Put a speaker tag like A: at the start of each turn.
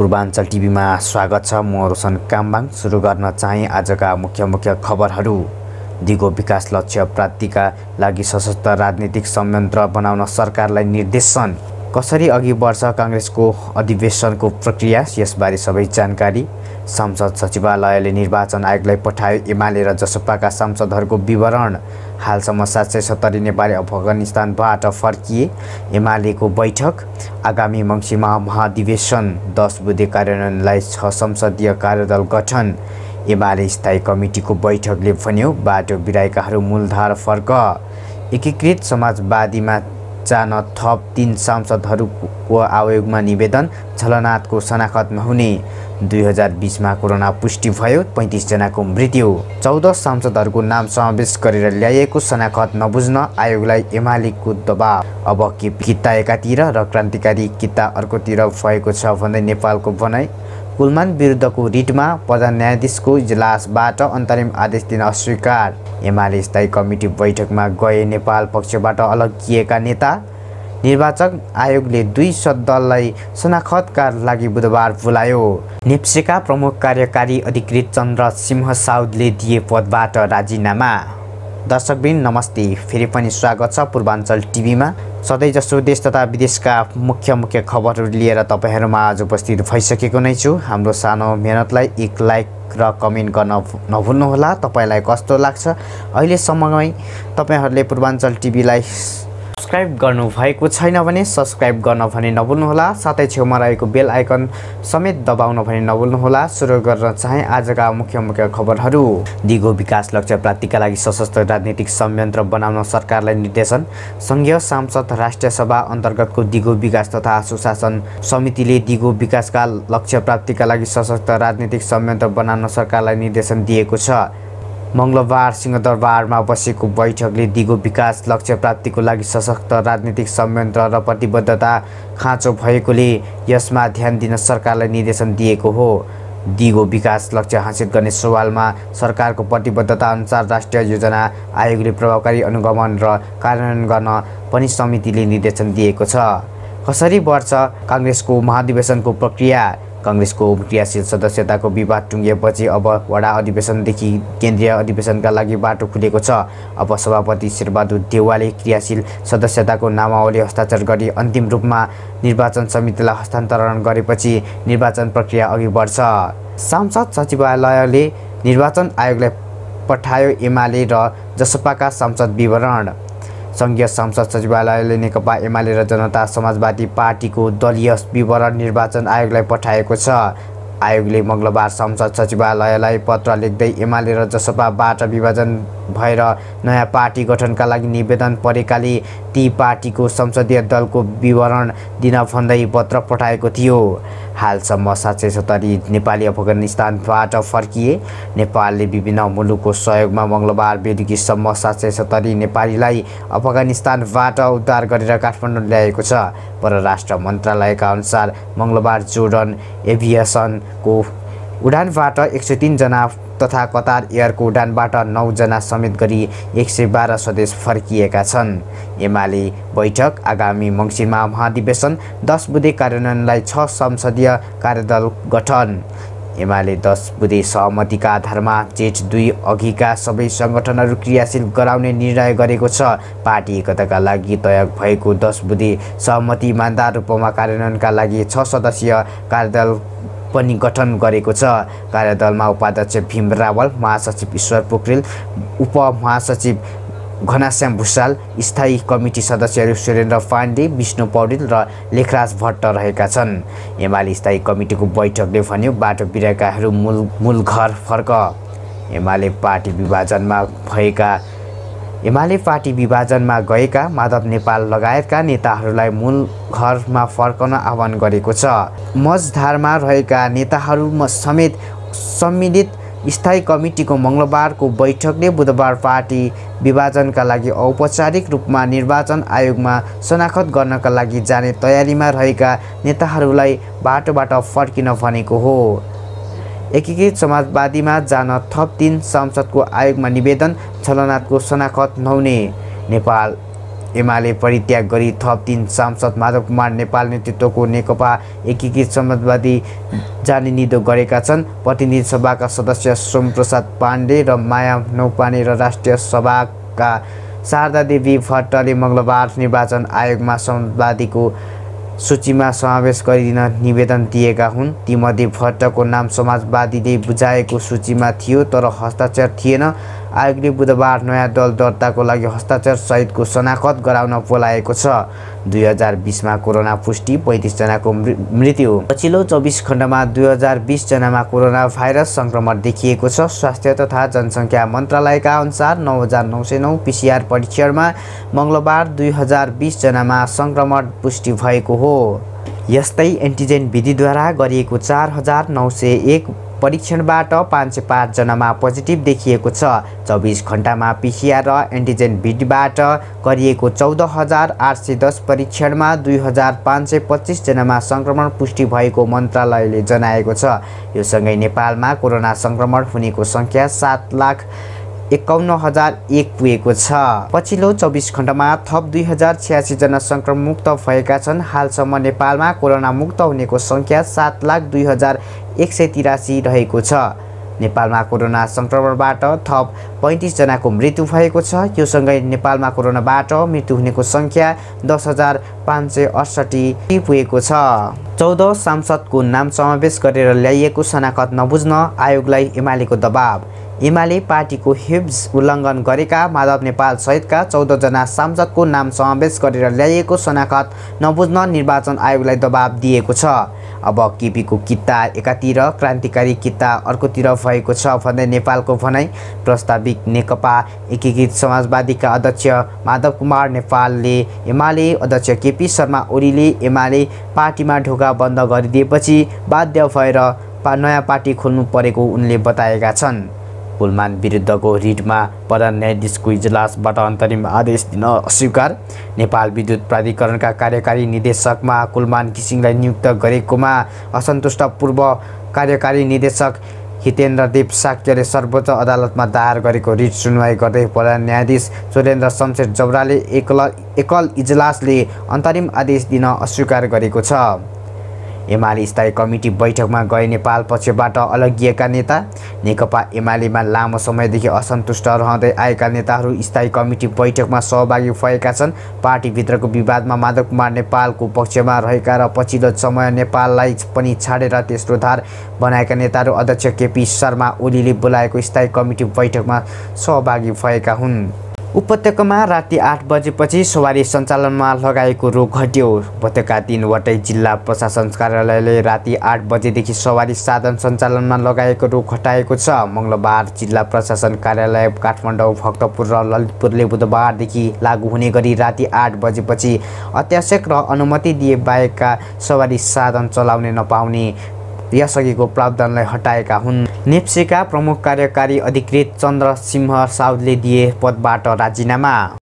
A: पूर्वाञ्चल टिभीमा स्वागत छ। म रोशन कामबाङ। सुरु गर्न चाहिँ आजका मुख्य खबरहरू। दिगो विकास लक्ष्य प्राप्तिका लागि सशक्त राजनीतिक संयन्त्र बनाउन सरकारलाई निर्देशन। कसरी अघि बढ्छ कांग्रेसको अधिवेशनको प्रक्रिया, यसबारे सबै जानकारी। संसद सचिवालयले निर्वाचन आयोगलाई पठायो एमाले र जसपाका सांसदहरूको विवरण। हालसम्म 770 नेपाली अफगानिस्तानबाट फर्किए। एमालेको बैठक। आगामी मङ्सिरमा महाधिवेशन। 10 बुँदे कार्यान्वयनलाई 6 संसदीय कार्यदल गठन। एमाले स्थायी कमिटीको बैठकले भन्यो बाटो बिराएकाहरू मूलधार फर्क। एकीकृत समाजवादीमा जान थप 3 सांसदहरूको आयोगमा निवेदन। झलनाथको शनाखत नहुने। 2020मा कोरोना पुष्टि भयो, 35 जनाको मृत्यु। 14 सांसदहरूको नाम समावेश गरेर ल्याइएको शनाखत नबुझ्न आयोगलाई एमालेको दबाव। अब के किता एकातिर र क्रान्तिकारी किता अर्कोतिर भएको छ भन्दै नेपालको भनाइ। कुलमान विरुद्धको रिटमा प्रधान न्यायाधीशको इजलासबाट अन्तरिम आदेश दिन अस्वीकार। एमाले स्थायी कमिटी बैठकमा गए नेपाल पक्षबाट अलगिएका नेता। निर्वाचन आयोगले 2 सदललाई शनाखतका लागि बुधबार बोलायो। नेप्सेका प्रमुख कार्यकारी अधिकृत चन्द्र सिंह साउदले दिए पदबाट राजीनामा। दर्शकवृन्द नमस्ते, फेरि पनि स्वागत छ पूर्वाञ्चल टिभीमा। सधैँ जसो देश तथा विदेशका मुख्य खबरहरू लिएर तपाईँहरूमा आज उपस्थित भइसकेको नै छु। हाम्रो सानो मेहनतलाई एक लाइक र कमेन्ट गर्न नभुल्नुहोला। तपाईँलाई कस्तो लाग्छ? अहिलेसम्ममै तपाईँहरूले पूर्वाञ्चल टिभीलाई सब्सक्राइब गर्नुभएको छैन भने सब्सक्राइब गर्न भने नभुल्नुहोला। साथै छेउमा रहेको बेल आइकन समेत दबाउन भने नभुल्नुहोला। सुरु गर्न चाहे आजका मुख्य खबरहरू। दिगो विकास लक्ष्य प्राप्तिका लागि सशस्त्र राजनीतिक संयन्त्र बनाउन सरकारलाई निर्देशन। संघीय सांसद राष्ट्रिय सभा अन्तर्गतको दिगो विकास तथा सुशासन समितिले दिगो विकासका लक्ष्य प्राप्तिका लागि सशस्त्र राजनीतिक संयन्त्र बनाउन सरकारलाई निर्देशन दिएको छ। मङ्गलबार सिंहदरबारमा बसेको बैठकले दिगो विकास लक्ष्य प्राप्तिको लागि सशक्त राजनीतिक संयन्त्र र प्रतिबद्धता खाँचो भएकोले यसमा ध्यान दिन सरकारलाई निर्देशन दिएको हो। दिगो विकास लक्ष्य हासिल गर्ने सवालमा सरकारको प्रतिबद्धता अनुसार राष्ट्रिय योजना आयोगले प्रभावकारी अनुगमन र कार्यान्वयन गर्न पनि समितिले निर्देशन दिएको छ। कसरी बढ्छ कांग्रेसको महाधिवेशनको प्रक्रिया? कांग्रेसको क्रियाशील सदस्यताको विवाद टुङ्गिएपछि अब वडा अधिवेशनदेखि केन्द्रीय अधिवेशनका लागि बाटो खुलेको छ। अब सभापति शेरबहादुर देउवाले क्रियाशील सदस्यताको नामावली हस्ताक्षर गरी अन्तिम रूपमा निर्वाचन समितिलाई हस्तान्तरण गरेपछि निर्वाचन प्रक्रिया अघि बढ्छ। संसद सचिवालयले निर्वाचन आयोगलाई पठायो एमाले र जसपाका सांसद विवरण। संघीय संसद सचिवालयले नेकपा एमाले र जनता समाजवादी पार्टीको दलीय विवरण निर्वाचन आयोगलाई पठाएको छ। आयोगले मङ्गलबार संसद सचिवालयलाई पत्र लेख्दै एमाले र जसपाबाट विभाजन भएर नयाँ पार्टी गठनका लागि निवेदन परेकाले ती पार्टीको संसदीय दलको विवरण दिन भन्दै पत्र पठाएको थियो। हालसम्म 770 नेपाली अफगानिस्तानबाट फर्किए। नेपालले विभिन्न मुलुकको सहयोगमा मङ्गलबार बेलुकीसम्म 770 नेपालीलाई अफगानिस्तानबाट उद्धार गरेर काठमाडौँ ल्याएको छ। परराष्ट्र मन्त्रालयका अनुसार मङ्गलबार जोर्डन एभिएसनको उडानबाट 103 जना तथा कतार एयरको उडानबाट 9 जना समेत गरी 112 स्वदेश फर्किएका छन्। एमाले बैठक। आगामी मङ्सिरमा महाधिवेशन। 10 बुँदे कार्यान्वयनलाई 6 संसदीय कार्यदल गठन। एमाले 10 बुँदे सहमतिका आधारमा जेठ 2 अघिका सबै सङ्गठनहरू क्रियाशील गराउने निर्णय गरेको छ। पार्टी एकताका लागि तय भएको 10 बुँदे सहमति इमानदार रूपमा कार्यान्वयनका लागि 6 सदस्यीय कार्यदल पनि गठन गरेको छ। कार्यदलमा उपाध्यक्ष भीम रावल, महासचिव ईश्वर पोखरेल, उपमहासचिव घनश्याम भुषाल, स्थायी कमिटी सदस्यहरू सुरेन्द्र पाण्डे, विष्णु पौडेल र लेखराज भट्ट रहेका छन्। एमाले स्थायी कमिटीको बैठकले भन्यो बाटो बिराएकाहरू मूल घर फर्क। एमाले पार्टी विभाजनमा गएका माधव नेपाल लगायतका नेताहरूलाई मूल घरमा फर्कन आह्वान गरेको छ। मझधारमा रहेका नेताहरू समेत सम्मिलित स्थायी कमिटीको मङ्गलबारको बैठकले बुधबार पार्टी विभाजनका लागि औपचारिक रूपमा निर्वाचन आयोगमा शनाखत गर्नका लागि जाने तयारीमा रहेका नेताहरूलाई बाटोबाट फर्किन भनेको हो। एकीकृत समाजवादीमा जान थप 3 सांसदको आयोगमा निवेदन। झलनाथको शनाखत नहुने। नेपाल एमाले परित्याग गरी थप 3 सांसद माधव कुमार नेपाल नेतृत्वको नेकपा एकीकृत समाजवादी जाने निधो गरेका छन्। प्रतिनिधि सभाका सदस्य सोमप्रसाद पाण्डे र माया नौपाने र राष्ट्रिय सभाका शारदा देवी भट्टले मङ्गलबार निर्वाचन आयोगमा समाजवादीको सूचीमा समावेश गरिदिन निवेदन दिएका हुन्। तीमध्ये भट्टको नाम समाजवादीले बुझाएको सूचीमा थियो तर हस्ताक्षर थिएन। आयोगले बुधबार नयाँ दल दर्ताको लागि हस्ताक्षर सहितको शनाखत गराउन बोलाएको छ। 2020 मा कोरोना पुष्टि 35 जनाको मृत्यु। पछिल्लो 24 घण्टामा 2020 जनामा कोरोना भाइरस संक्रमण देखिएको छ। स्वास्थ्य तथा जनसङ्ख्या मन्त्रालयका अनुसार 9909 पीसीआर परीक्षणमा मङ्गलबार 2020 जनामा संक्रमण पुष्टि भएको हो। यस्तै एन्टिजेन विधिद्वारा गरिएको 4901 परीक्षणबाट 505 जनामा पोजिटिभ देखिएको छ। 24 घण्टामा पीसीआर र एन्टिजेन विधिबाट गरिएको 14810 परीक्षणमा 2525 जनामा संक्रमण पुष्टि भएको मन्त्रालयले जनाएको छ। यो सँगै नेपालमा कोरोना संक्रमण हुनेको संख्या 7,51,001 पुगेको छ। पछिल्लो 24 घण्टामा थप 2086 जना संक्रमणमुक्त भएका छन्। हालसम्म नेपालमा कोरोना मुक्त हुनेको संख्या 7,02,183 रहेको छ। नेपालमा कोरोना संक्रमणबाट थप 35 जनाको मृत्यु भएको छ। यो सँगै नेपालमा कोरोनाबाट मृत्यु हुनेको संख्या 10,568 पुगेको छ। 14 सांसदको नाम समावेश गरेर ल्याइएको शनाखत नबुझ्न आयोगलाई एमालेको दबाब। एमाले पार्टीको हिब्स उल्लङ्घन गरेका माधव नेपाल सहितका 14 जना सांसदको नाम समावेश गरेर ल्याइएको शनाखत नबुझ्न निर्वाचन आयोगलाई दबाब दिएको छ। अब केपीको किता एकातिर क्रान्तिकारी किता अर्कोतिर भएको छ भन्दै नेपालको भनाइ। प्रस्तावित नेकपा एकीकृत समाजवादीका अध्यक्ष माधव कुमार नेपालले एमाले अध्यक्ष केपी शर्मा ओलीले एमाले पार्टीमा ढोका बन्द गरिदिएपछि बाध्य भएर नयाँ पार्टी खोल्नु परेको उनले बताएका छन्। कुलमान विरुद्धको रिटमा प्रधान न्यायाधीशको इजलासबाट अन्तरिम आदेश दिन अस्वीकार। नेपाल विद्युत प्राधिकरणका कार्यकारी निर्देशकमा कुलमान घिसिङलाई नियुक्त गरेकोमा असन्तुष्ट पूर्व कार्यकारी निर्देशक हितेन्द्र देव साक्यले सर्वोच्च अदालतमा दायर गरेको रिट सुनवाई गर्दै प्रधान न्यायाधीश सुरेन्द्र शमशेर जबराले एकल इजलासले अन्तरिम आदेश दिन अस्वीकार गरेको छ। एमाले स्थायी कमिटी बैठकमा गए नेपाल पक्षबाट अलगिएका नेता। नेकपा एमालेमा लामो समयदेखि असन्तुष्ट रहँदै आएका नेताहरू स्थायी कमिटी बैठकमा सहभागी भएका छन्। पार्टीभित्रको विवादमा माधव कुमार नेपालको पक्षमा रहेका र पछिल्लो समय नेपाललाई पनि छाडेर तेस्रो धार बनाएका नेताहरू अध्यक्ष केपी शर्मा ओलीले बोलाएको स्थायी कमिटी बैठकमा सहभागी भएका हुन्। उपत्यकामा राति 8 बजेपछि सवारी सञ्चालनमा लगाएको रोक हट्यो। उपत्यका 3वटै जिल्ला प्रशासन कार्यालयले राति 8 बजेदेखि सवारी साधन सञ्चालनमा लगाएको रोक हटाएको छ। मङ्गलबार जिल्ला प्रशासन कार्यालय काठमाडौँ, भक्तपुर र ललितपुरले बुधबारदेखि लागू हुने गरी राति 8 बजेपछि अत्यावश्यक र अनुमति दिए बाहेकका सवारी साधन चलाउन नपाउने यसअघिको प्रावधानलाई हटाएका हुन्। नेप्सेका प्रमुख कार्यकारी अधिकृत चन्द्र सिंह साउदले दिए पदबाट राजीनामा।